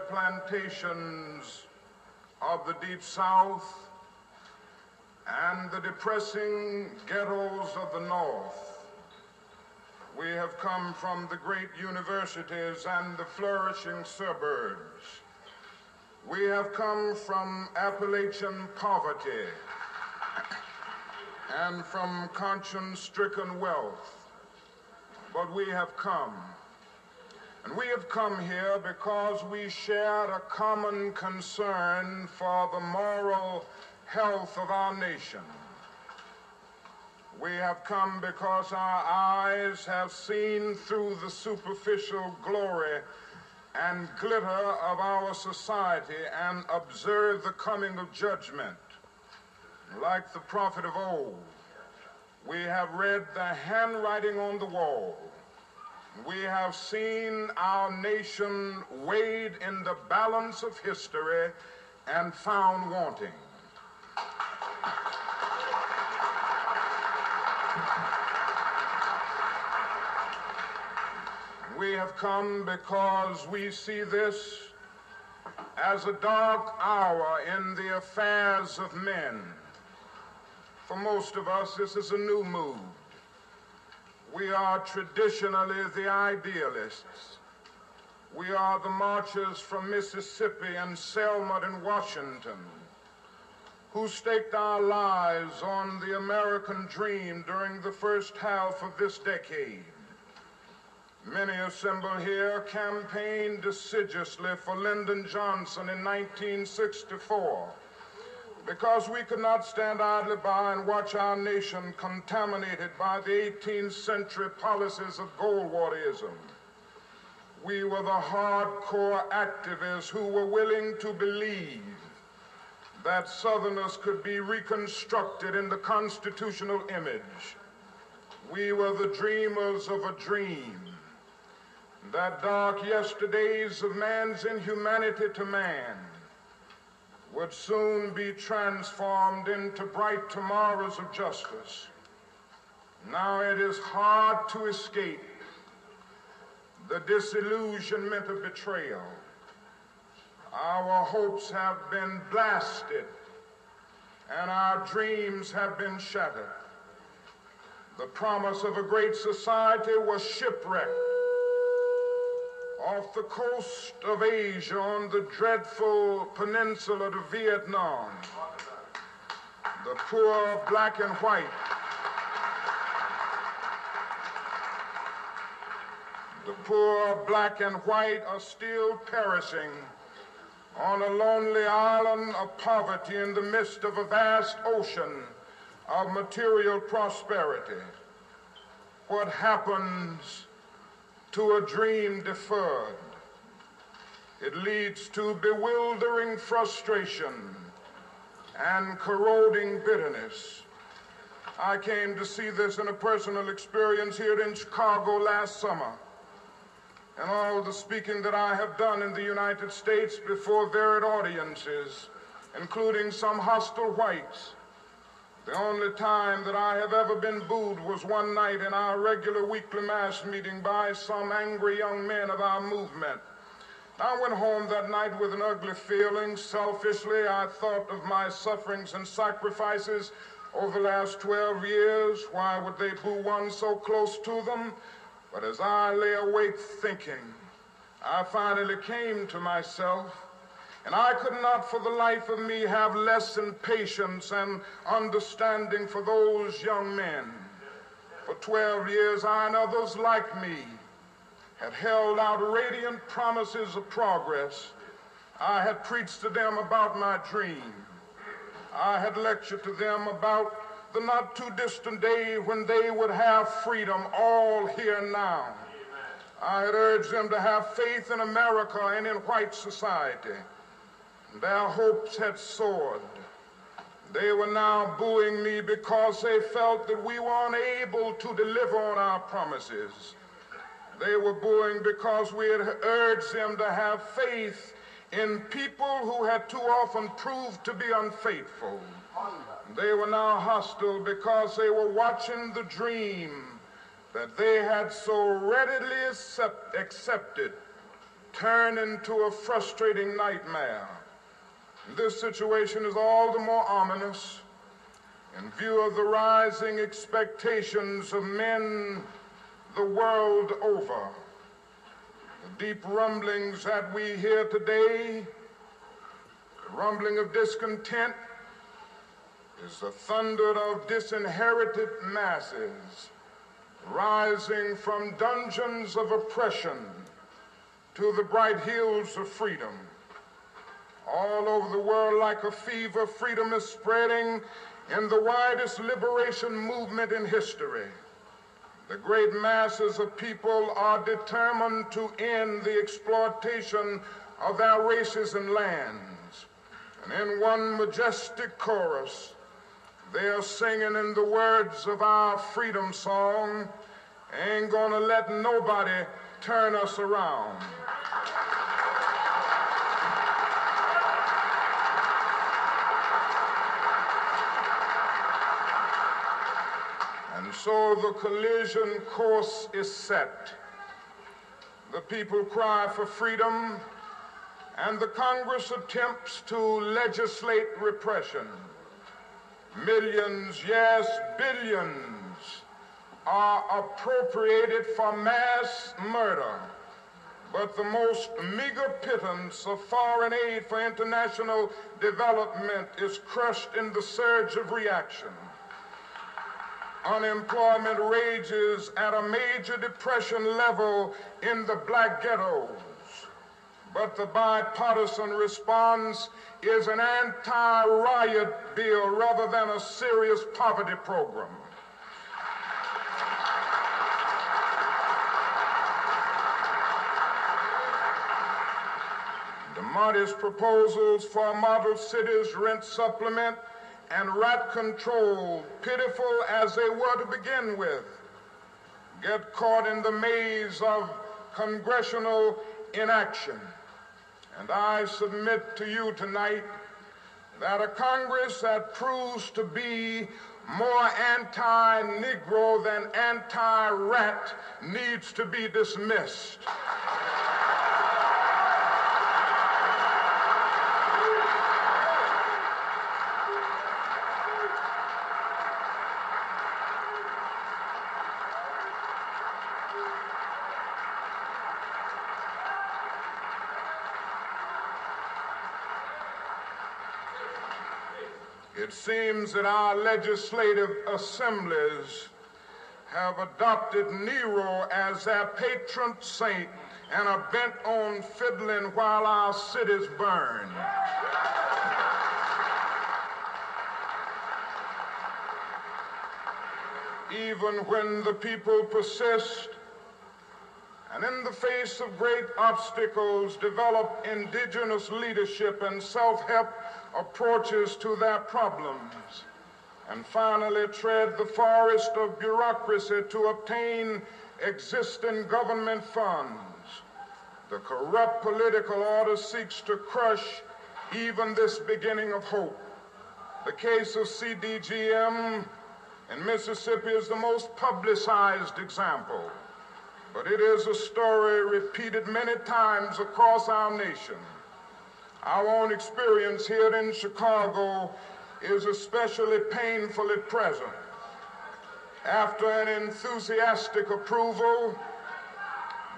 plantations of the Deep South and the depressing ghettos of the North. We have come from the great universities and the flourishing suburbs. We have come from Appalachian poverty and from conscience-stricken wealth. But we have come. And we have come here because we shared a common concern for the moral health of our nation. We have come because our eyes have seen through the superficial glory and glitter of our society and observed the coming of judgment. Like the prophet of old, we have read the handwriting on the wall. We have seen our nation weighed in the balance of history and found wanting. We have come because we see this as a dark hour in the affairs of men. For most of us, this is a new mood. We are traditionally the idealists. We are the marchers from Mississippi and Selma and Washington who staked our lives on the American dream during the first half of this decade. Many assembled here campaigned assiduously for Lyndon Johnson in 1964 because we could not stand idly by and watch our nation contaminated by the 18th century policies of Goldwaterism. We were the hardcore activists who were willing to believe that Southerners could be reconstructed in the constitutional image. We were the dreamers of a dream, that dark yesterdays of man's inhumanity to man would soon be transformed into bright tomorrows of justice. Now it is hard to escape the disillusionment of betrayal. Our hopes have been blasted and our dreams have been shattered. The promise of a great society was shipwrecked off the coast of Asia on the dreadful peninsula of Vietnam. The poor black and white, are still perishing on a lonely island of poverty in the midst of a vast ocean of material prosperity. What happens to a dream deferred? It leads to bewildering frustration and corroding bitterness. I came to see this in a personal experience here in Chicago last summer. And all the speaking that I have done in the United States before varied audiences, including some hostile whites, the only time that I have ever been booed was one night in our regular weekly mass meeting by some angry young men of our movement. I went home that night with an ugly feeling. Selfishly, I thought of my sufferings and sacrifices over the last 12 years. Why would they boo one so close to them? But as I lay awake thinking, I finally came to myself. And I could not for the life of me have less than patience and understanding for those young men. For 12 years, I and others like me had held out radiant promises of progress. I had preached to them about my dream. I had lectured to them about the not too distant day when they would have freedom, all here now. I had urged them to have faith in America and in white society. Their hopes had soared. They were now booing me because they felt that we were unable to deliver on our promises. They were booing because we had urged them to have faith in people who had too often proved to be unfaithful. They were now hostile because they were watching the dream that they had so readily accepted turn into a frustrating nightmare. This situation is all the more ominous in view of the rising expectations of men the world over. The deep rumblings that we hear today, the rumbling of discontent, is the thunder of disinherited masses rising from dungeons of oppression to the bright hills of freedom. All over the world, like a fever, freedom is spreading in the widest liberation movement in history. The great masses of people are determined to end the exploitation of their races and lands. And in one majestic chorus, they are singing in the words of our freedom song, "Ain't gonna let nobody turn us around." And so the collision course is set. The people cry for freedom, and the Congress attempts to legislate repression. Millions, yes, billions, are appropriated for mass murder, but the most meager pittance of foreign aid for international development is crushed in the surge of reaction. Unemployment rages at a major depression level in the black ghettos, but the bipartisan response is an anti-riot bill rather than a serious poverty program. The modest proposals for model cities, rent supplement, and rat control, pitiful as they were to begin with, get caught in the maze of congressional inaction. And I submit to you tonight that a Congress that proves to be more anti-Negro than anti-rat needs to be dismissed. It seems that our legislative assemblies have adopted Nero as their patron saint and are bent on fiddling while our cities burn. Even when the people persist and in the face of great obstacles develop indigenous leadership and self-help approaches to their problems, and finally tread the forest of bureaucracy to obtain existing government funds, the corrupt political order seeks to crush even this beginning of hope. The case of CDGM in Mississippi is the most publicized example, but it is a story repeated many times across our nation. Our own experience here in Chicago is especially painfully present. After an enthusiastic approval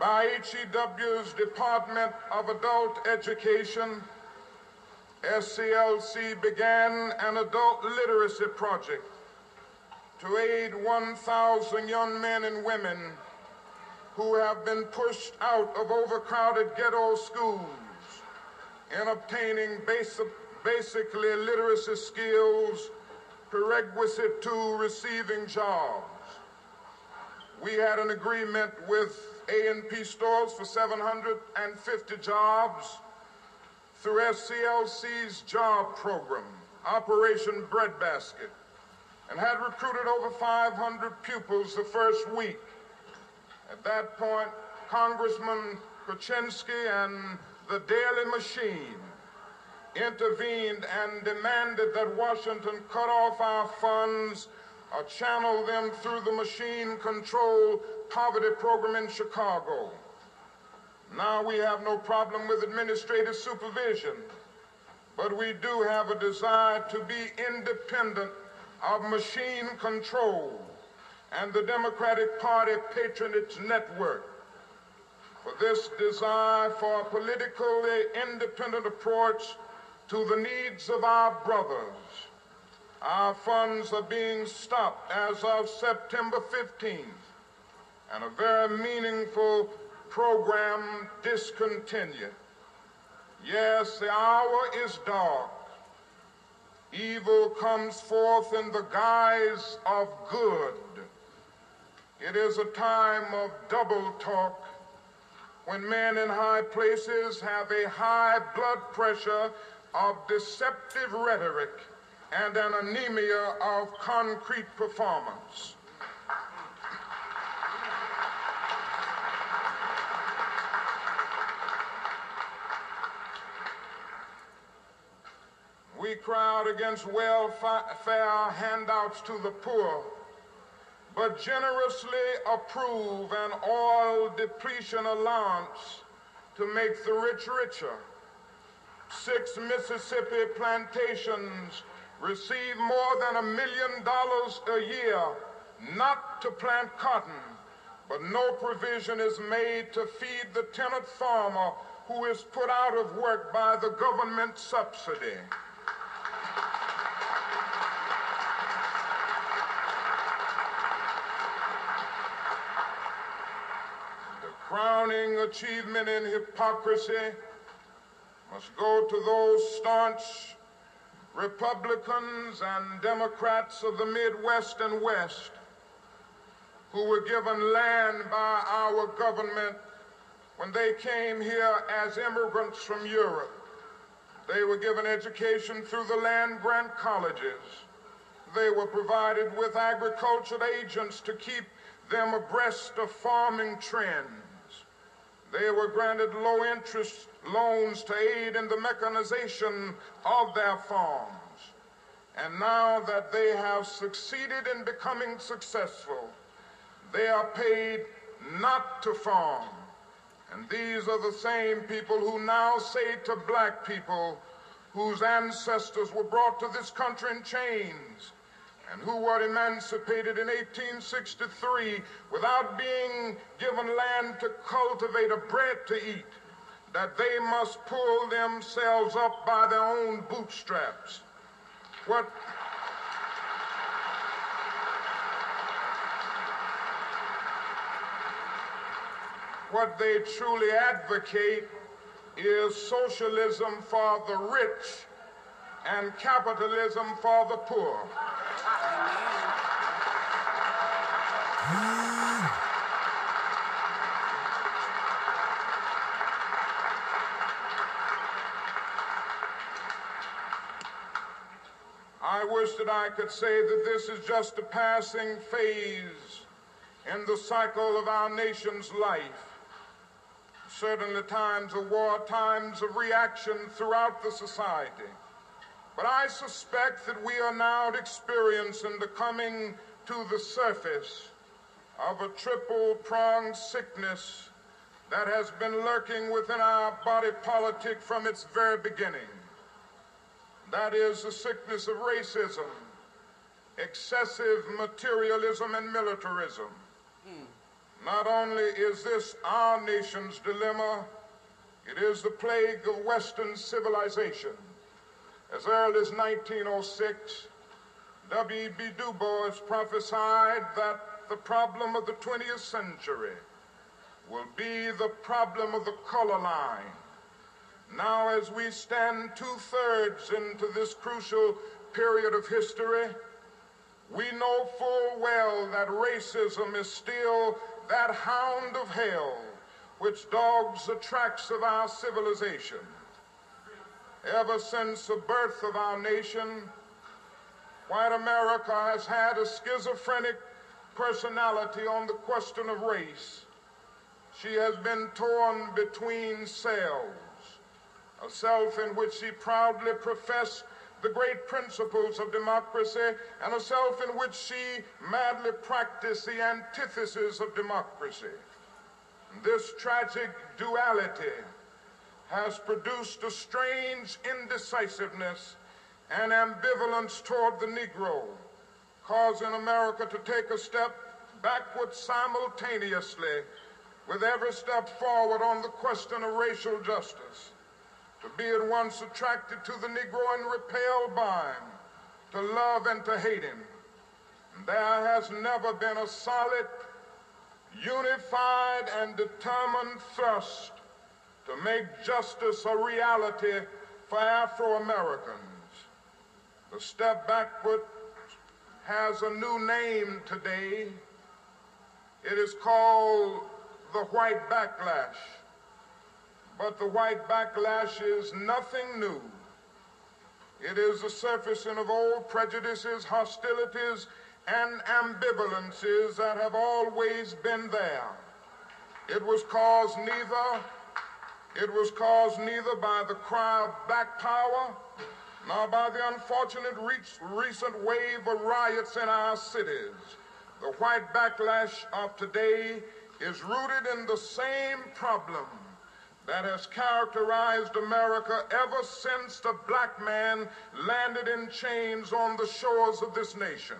by HEW's Department of Adult Education, SCLC began an adult literacy project to aid 1,000 young men and women who have been pushed out of overcrowded ghetto schools in obtaining basically literacy skills prerequisite to receiving jobs. We had an agreement with A&P stores for 750 jobs through SCLC's job program, Operation Breadbasket, and had recruited over 500 pupils the first week. At that point, Congressman Kuczynski and the Daily Machine intervened and demanded that Washington cut off our funds or channel them through the machine-controlled poverty program in Chicago. Now we have no problem with administrative supervision, but we do have a desire to be independent of machine control and the Democratic Party patronage network. For this desire for a politically independent approach to the needs of our brothers, our funds are being stopped as of September 15th, and a very meaningful program discontinued. Yes, the hour is dark. Evil comes forth in the guise of good. It is a time of double talk when men in high places have a high blood pressure of deceptive rhetoric and an anemia of concrete performance. We crowd against welfare handouts to the poor, but generously approve an oil depletion allowance to make the rich richer. 6 Mississippi plantations receive more than $1 million a year not to plant cotton, but no provision is made to feed the tenant farmer who is put out of work by the government subsidy. Crowning achievement in hypocrisy must go to those staunch Republicans and Democrats of the Midwest and West who were given land by our government when they came here as immigrants from Europe. They were given education through the land-grant colleges. They were provided with agricultural agents to keep them abreast of farming trends. They were granted low-interest loans to aid in the mechanization of their farms. And now that they have succeeded in becoming successful, they are paid not to farm. And these are the same people who now say to black people whose ancestors were brought to this country in chains and who were emancipated in 1863 without being given land to cultivate or bread to eat, that they must pull themselves up by their own bootstraps. What they truly advocate is socialism for the rich and capitalism for the poor. I wish that I could say that this is just a passing phase in the cycle of our nation's life. Certainly times of war, times of reaction throughout the society. But I suspect that we are now experiencing the coming to the surface of a triple-pronged sickness that has been lurking within our body politic from its very beginning. That is the sickness of racism, excessive materialism, and militarism. Not only is this our nation's dilemma, it is the plague of Western civilization. As early as 1906, W.E.B. Du Bois prophesied that the problem of the 20th century will be the problem of the color line. Now, as we stand 2/3 into this crucial period of history, we know full well that racism is still that hound of hell which dogs the tracks of our civilization. Ever since the birth of our nation, white America has had a schizophrenic personality on the question of race. She has been torn between selves, a self in which she proudly professed the great principles of democracy, and a self in which she madly practiced the antithesis of democracy. This tragic duality has produced a strange indecisiveness and ambivalence toward the Negro, causing America to take a step backward simultaneously with every step forward on the question of racial justice, to be at once attracted to the Negro and repelled by him, to love and to hate him. There has never been a solid, unified, and determined thrust to make justice a reality for Afro-Americans. The step backward has a new name today. It is called the white backlash. But the white backlash is nothing new. It is the surfacing of old prejudices, hostilities, and ambivalences that have always been there. It was caused neither by the cry of black power, nor by the unfortunate recent wave of riots in our cities. The white backlash of today is rooted in the same problem that has characterized America ever since the black man landed in chains on the shores of this nation.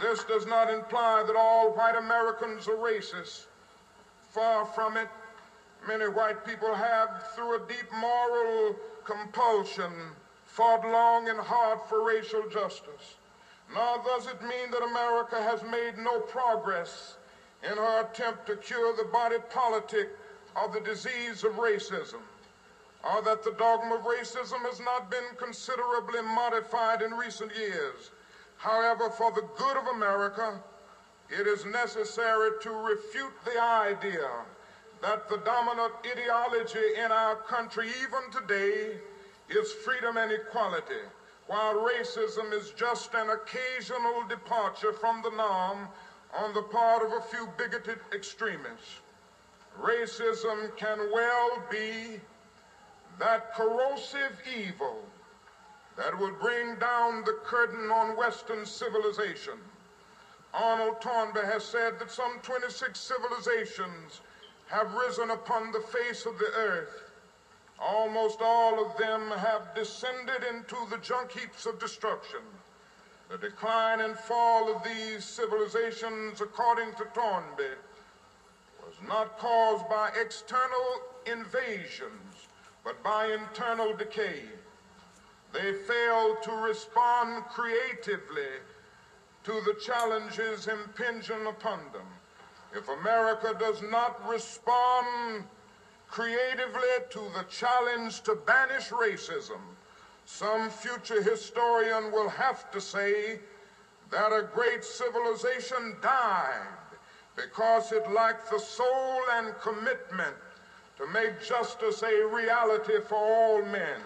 This does not imply that all white Americans are racist. Far from it. Many white people have, through a deep moral compulsion, fought long and hard for racial justice. Nor does it mean that America has made no progress in her attempt to cure the body politic of the disease of racism, or that the dogma of racism has not been considerably modified in recent years. However, for the good of America, it is necessary to refute the idea that the dominant ideology in our country, even today, is freedom and equality, while racism is just an occasional departure from the norm on the part of a few bigoted extremists. Racism can well be that corrosive evil that will bring down the curtain on Western civilization. Arnold Toynbee has said that some 26 civilizations have risen upon the face of the earth. Almost all of them have descended into the junk heaps of destruction. The decline and fall of these civilizations, according to Toynbee, was not caused by external invasions, but by internal decay. They failed to respond creatively to the challenges impinging upon them. If America does not respond creatively to the challenge to banish racism, some future historian will have to say that a great civilization died because it lacked the soul and commitment to make justice a reality for all men.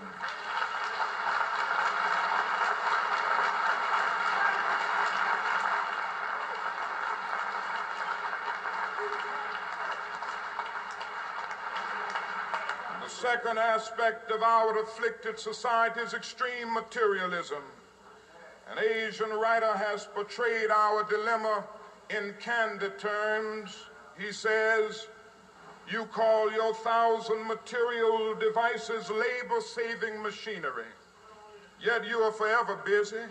The second aspect of our afflicted society is extreme materialism. An Asian writer has portrayed our dilemma in candid terms. He says, "You call your 1,000 material devices labor-saving machinery, yet you are forever busy.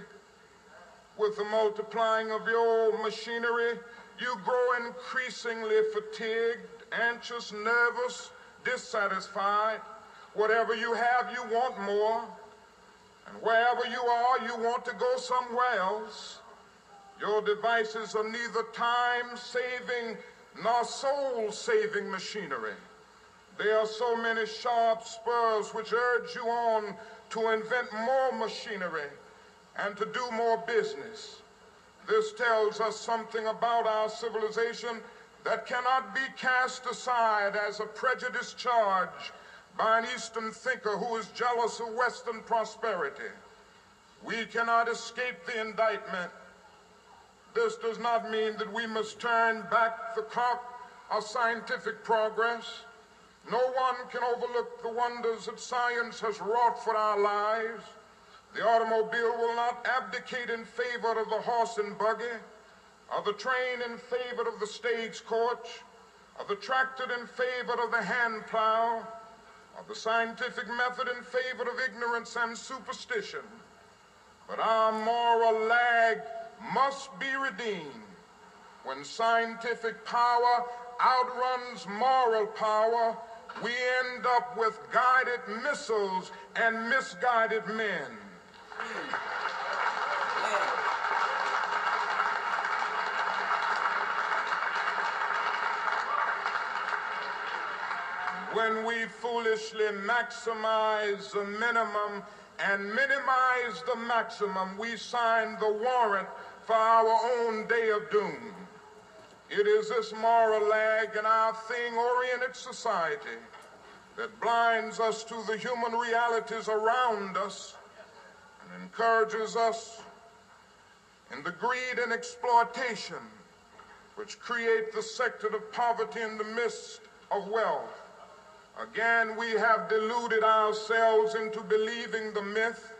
With the multiplying of your machinery, you grow increasingly fatigued, anxious, nervous, dissatisfied. Whatever you have, you want more. And wherever you are, you want to go somewhere else. Your devices are neither time-saving nor soul-saving machinery. There are so many sharp spurs which urge you on to invent more machinery and to do more business. This tells us something about our civilization that cannot be cast aside as a prejudiced charge by an Eastern thinker who is jealous of Western prosperity. We cannot escape the indictment. This does not mean that we must turn back the clock of scientific progress. No one can overlook the wonders that science has wrought for our lives. The automobile will not abdicate in favor of the horse and buggy, of the train in favor of the stagecoach, of the tractor in favor of the hand plow, of the scientific method in favor of ignorance and superstition. But our moral lag must be redeemed when scientific power outruns moral power. We end up with guided missiles and misguided men. When we foolishly maximize the minimum and minimize the maximum, we sign the warrant for our own day of doom. It is this moral lag in our thing-oriented society that blinds us to the human realities around us and encourages us in the greed and exploitation which create the sector of poverty in the midst of wealth. Again, we have deluded ourselves into believing the myth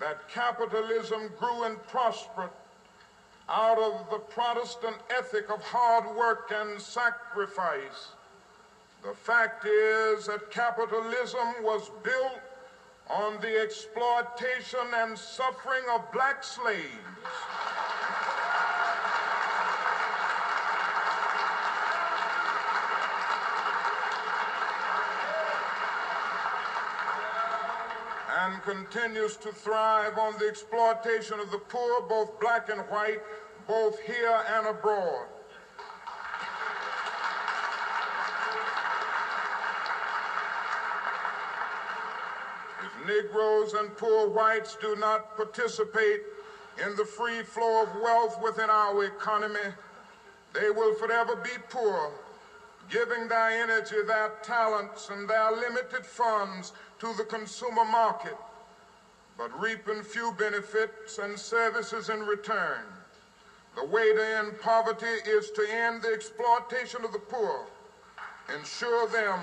that capitalism grew and prospered out of the Protestant ethic of hard work and sacrifice. The fact is that capitalism was built on the exploitation and suffering of black slaves. And continues to thrive on the exploitation of the poor, both black and white, both here and abroad. If Negroes and poor whites do not participate in the free flow of wealth within our economy, they will forever be poor, giving their energy, their talents, and their limited funds to the consumer market, but reaping few benefits and services in return. The way to end poverty is to end the exploitation of the poor, ensure them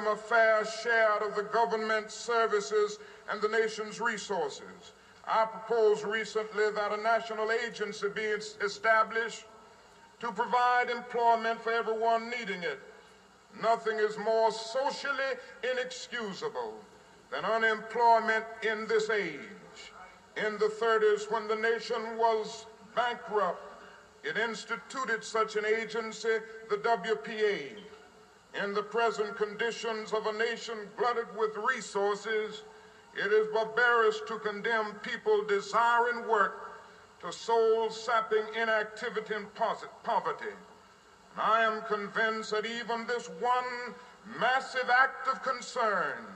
a fair share of the government's services and the nation's resources. I proposed recently that a national agency be established to provide employment for everyone needing it. Nothing is more socially inexcusable than unemployment in this age. In the 30s, when the nation was bankrupt, it instituted such an agency, the WPA. In the present conditions of a nation glutted with resources, it is barbarous to condemn people desiring work to soul-sapping inactivity and poverty. And I am convinced that even this one massive act of concern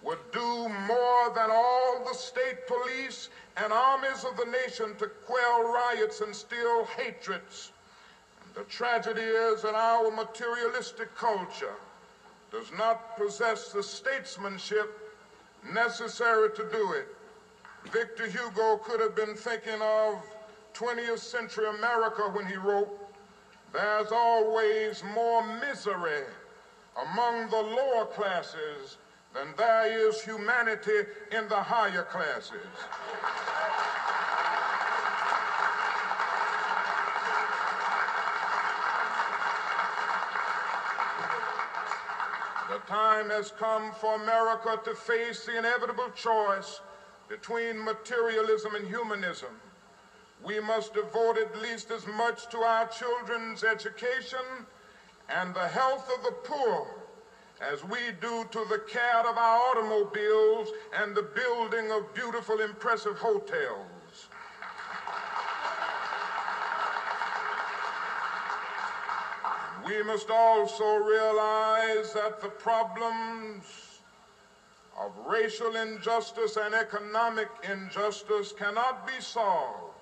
would do more than all the state police and armies of the nation to quell riots and still hatreds. And the tragedy is that our materialistic culture does not possess the statesmanship necessary to do it. Victor Hugo could have been thinking of 20th century America when he wrote, "There's always more misery among the lower classes than there is humanity in the higher classes." The time has come for America to face the inevitable choice between materialism and humanism. We must devote at least as much to our children's education and the health of the poor as we do to the care of our automobiles and the building of beautiful, impressive hotels. We must also realize that the problems of racial injustice and economic injustice cannot be solved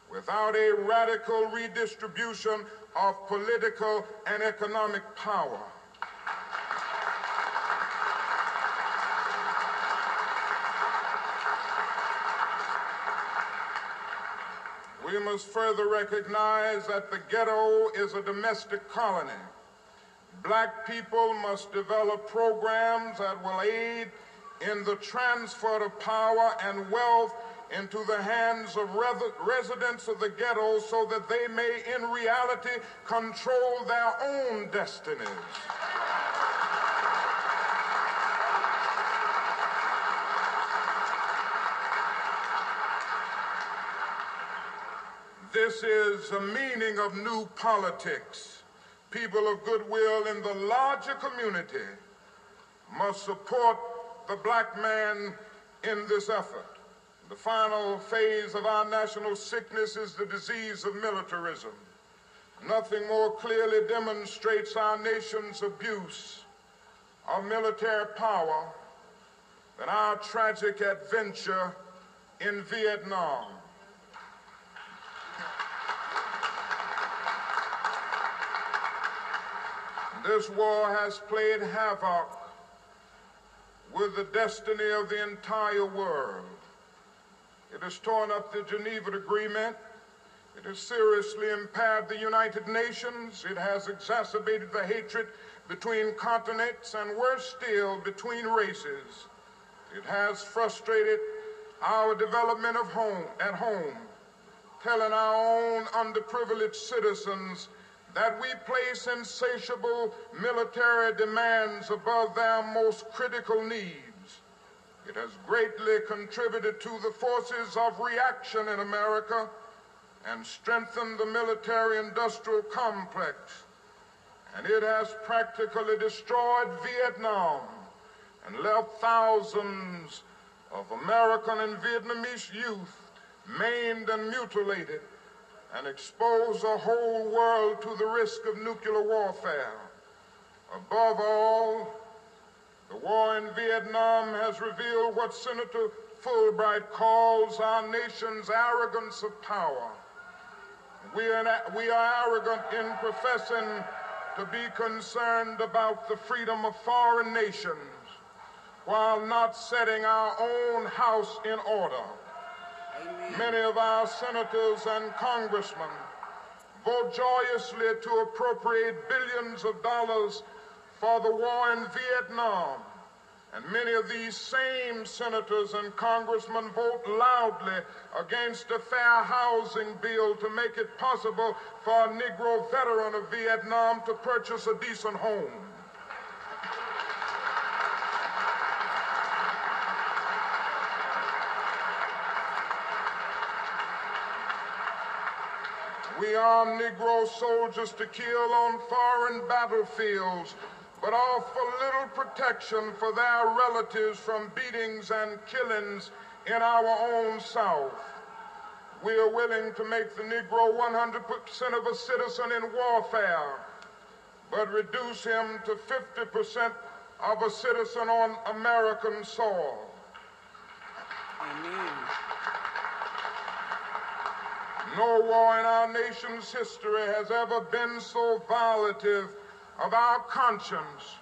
without a radical redistribution of political and economic power. We must further recognize that the ghetto is a domestic colony. Black people must develop programs that will aid in the transfer of power and wealth into the hands of residents of the ghetto so that they may in reality control their own destinies. This is the meaning of new politics. People of goodwill in the larger community must support the black man in this effort. The final phase of our national sickness is the disease of militarism. Nothing more clearly demonstrates our nation's abuse of military power than our tragic adventure in Vietnam. This war has played havoc with the destiny of the entire world. It has torn up the Geneva Agreement. It has seriously impaired the United Nations. It has exacerbated the hatred between continents and, worse still, between races. It has frustrated our development of at home, telling our own underprivileged citizens that we place insatiable military demands above their most critical needs. It has greatly contributed to the forces of reaction in America and strengthened the military-industrial complex. And it has practically destroyed Vietnam and left thousands of American and Vietnamese youth maimed and mutilated, and expose the whole world to the risk of nuclear warfare. Above all, the war in Vietnam has revealed what Senator Fulbright calls our nation's arrogance of power. We are arrogant in professing to be concerned about the freedom of foreign nations while not setting our own house in order. Many of our senators and congressmen vote joyously to appropriate billions of dollars for the war in Vietnam. And many of these same senators and congressmen vote loudly against a fair housing bill to make it possible for a Negro veteran of Vietnam to purchase a decent home. We arm Negro soldiers to kill on foreign battlefields, but offer little protection for their relatives from beatings and killings in our own South. We are willing to make the Negro 100% of a citizen in warfare, but reduce him to 50% of a citizen on American soil. Amen. No war in our nation's history has ever been so violative of our conscience,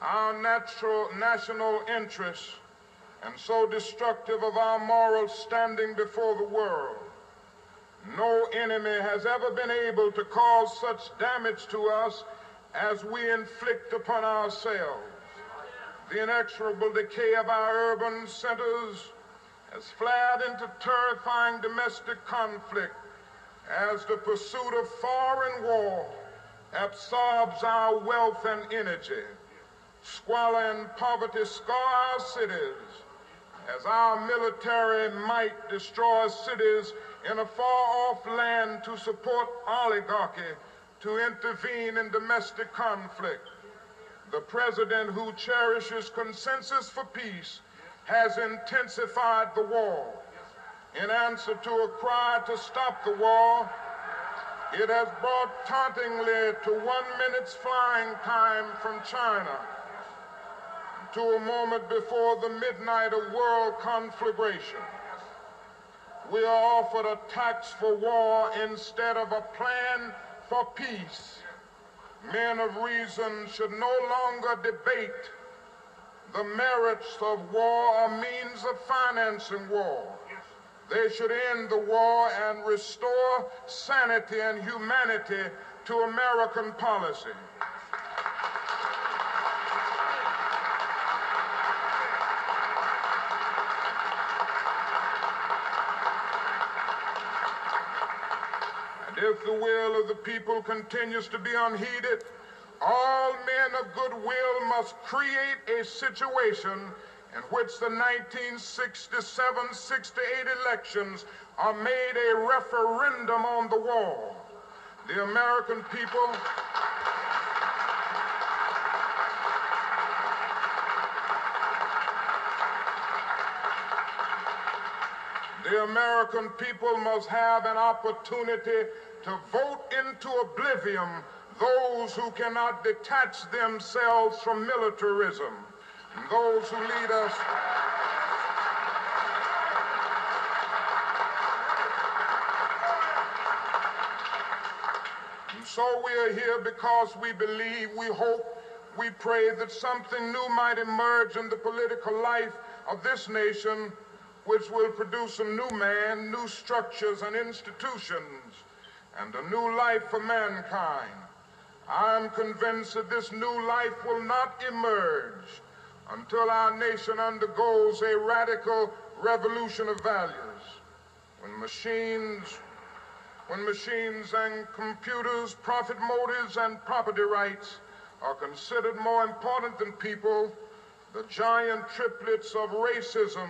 our national interests, and so destructive of our moral standing before the world. No enemy has ever been able to cause such damage to us as we inflict upon ourselves. The inexorable decay of our urban centers has flared into terrifying domestic conflict as the pursuit of foreign war absorbs our wealth and energy. Squalor and poverty scar our cities as our military might destroys cities in a far-off land to support oligarchy to intervene in domestic conflict. The president who cherishes consensus for peace has intensified the war. In answer to a cry to stop the war, it has brought tauntingly to 1 minute's flying time from China, to a moment before the midnight of world conflagration. We are offered a tax for war instead of a plan for peace. Men of reason should no longer debate the merits of war or means of financing war. They should end the war and restore sanity and humanity to American policy. And if the will of the people continues to be unheeded, all men of goodwill must create a situation in which the 1967-68 elections are made a referendum on the wall. The American people must have an opportunity to vote into oblivion those who cannot detach themselves from militarism, and those who lead us and so we are here because we believe, we hope, we pray that something new might emerge in the political life of this nation, which will produce a new man, new structures and institutions, and a new life for mankind. I'm convinced that this new life will not emerge until our nation undergoes a radical revolution of values. When machines and computers, profit motives and property rights are considered more important than people, the giant triplets of racism,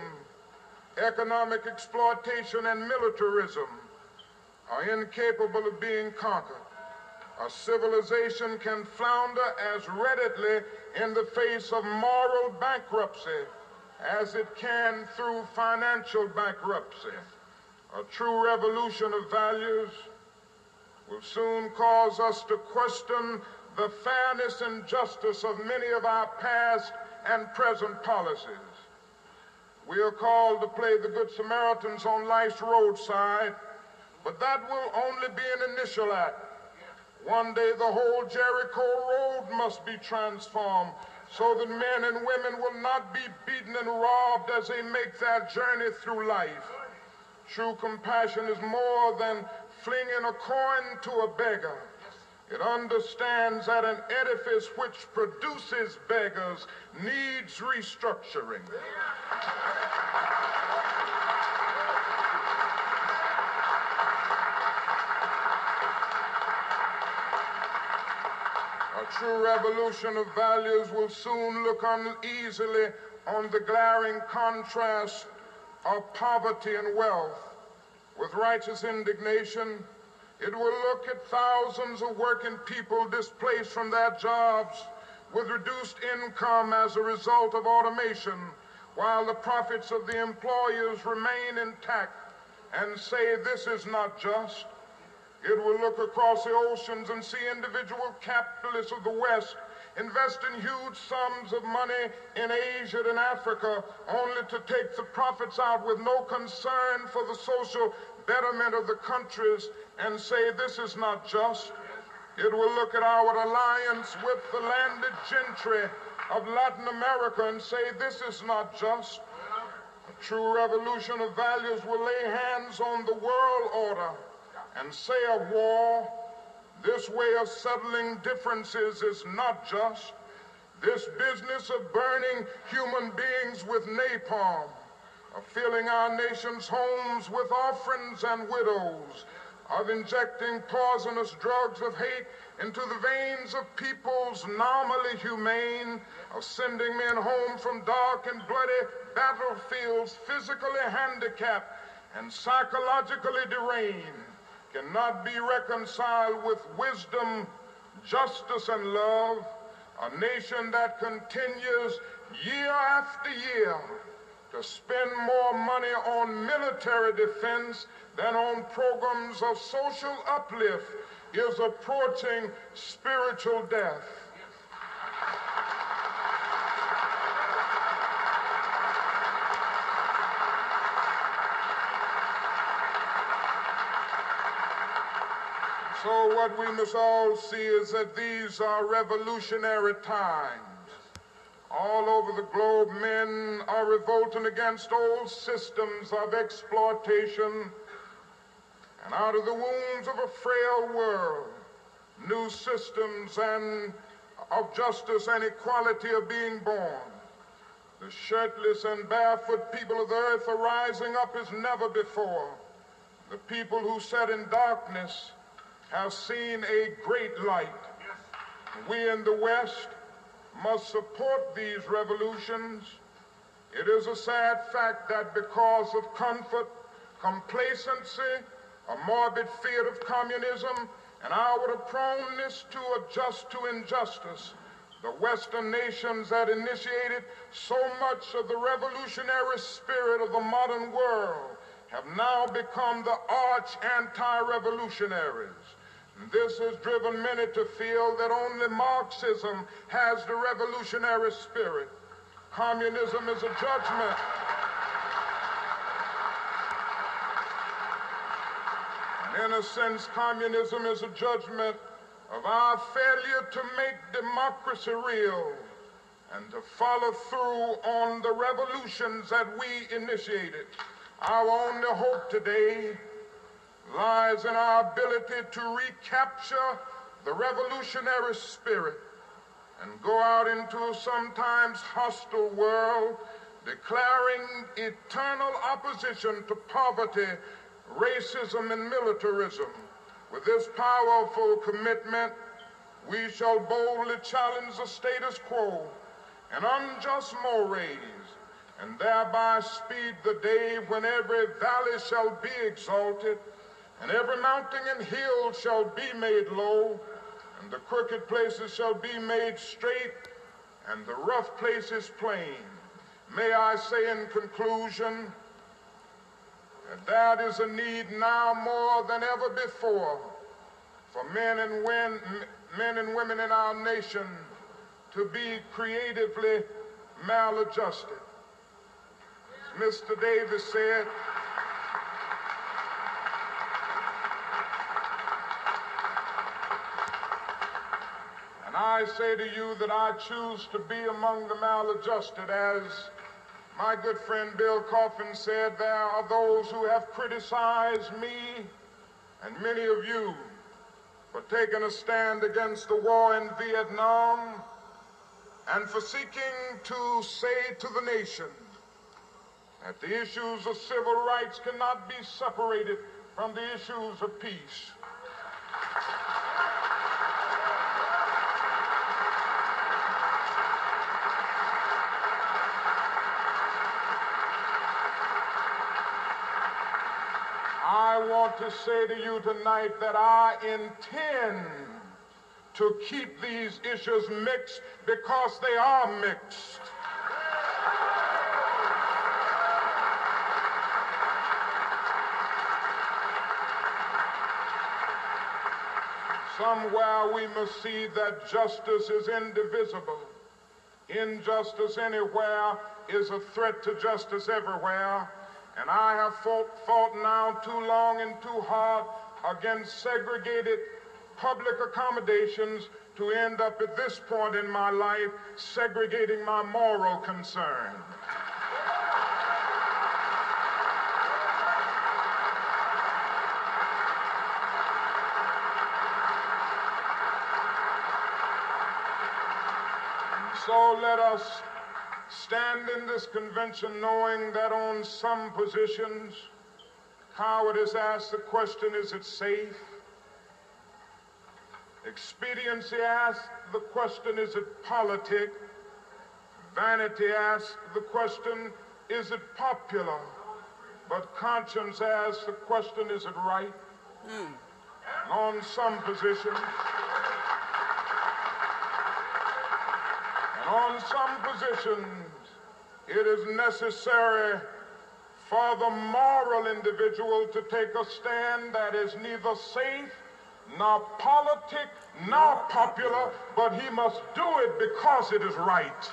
economic exploitation, and militarism are incapable of being conquered. A civilization can flounder as readily in the face of moral bankruptcy as it can through financial bankruptcy. A true revolution of values will soon cause us to question the fairness and justice of many of our past and present policies. We are called to play the Good Samaritans on life's roadside, but that will only be an initial act. One day the whole Jericho road must be transformed so that men and women will not be beaten and robbed as they make their journey through life. True compassion is more than flinging a coin to a beggar. It understands that an edifice which produces beggars needs restructuring. A true revolution of values will soon look uneasily on the glaring contrast of poverty and wealth. With righteous indignation, it will look at thousands of working people displaced from their jobs with reduced income as a result of automation, while the profits of the employers remain intact, and say this is not just. It will look across the oceans and see individual capitalists of the West investing huge sums of money in Asia and Africa only to take the profits out with no concern for the social betterment of the countries and say this is not just. It will look at our alliance with the landed gentry of Latin America and say this is not just. A true revolution of values will lay hands on the world order and say of war, this way of settling differences is not just. This business of burning human beings with napalm, of filling our nation's homes with orphans and widows, of injecting poisonous drugs of hate into the veins of peoples normally humane, of sending men home from dark and bloody battlefields physically handicapped and psychologically deranged, cannot be reconciled with wisdom, justice, and love. A nation that continues year after year to spend more money on military defense than on programs of social uplift is approaching spiritual death. So what we must all see is that these are revolutionary times. All over the globe, men are revolting against old systems of exploitation, and out of the wombs of a frail world, new systems of justice and equality are being born. The shirtless and barefoot people of the earth are rising up as never before. The people who sat in darkness have seen a great light. We in the West must support these revolutions. It is a sad fact that because of comfort, complacency, a morbid fear of communism, and our proneness to adjust to injustice, the Western nations that initiated so much of the revolutionary spirit of the modern world have now become the arch anti-revolutionaries. This has driven many to feel that only Marxism has the revolutionary spirit. Communism is a judgment. And in a sense, communism is a judgment of our failure to make democracy real and to follow through on the revolutions that we initiated. Our only hope today lies in our ability to recapture the revolutionary spirit and go out into a sometimes hostile world, declaring eternal opposition to poverty, racism, and militarism. With this powerful commitment, we shall boldly challenge the status quo and unjust mores, and thereby speed the day when every valley shall be exalted, and every mountain and hill shall be made low, and the crooked places shall be made straight, and the rough places plain. May I say in conclusion that there is a need now more than ever before for men and women in our nation to be creatively maladjusted. As Mr. Davis said, and I say to you that I choose to be among the maladjusted. As my good friend Bill Coffin said, there are those who have criticized me and many of you for taking a stand against the war in Vietnam and for seeking to say to the nation that the issues of civil rights cannot be separated from the issues of peace. I want to say to you tonight that I intend to keep these issues mixed because they are mixed. Somewhere we must see that justice is indivisible. Injustice anywhere is a threat to justice everywhere. And I have fought now too long and too hard against segregated public accommodations to end up at this point in my life segregating my moral concern. So let us stand in this convention knowing that on some positions, cowardice asks the question, is it safe? Expediency asks the question, is it politic? Vanity asks the question, is it popular? But conscience asks the question, is it right? On some positions, on some positions, it is necessary for the moral individual to take a stand that is neither safe, nor politic, nor popular, but he must do it because it is right.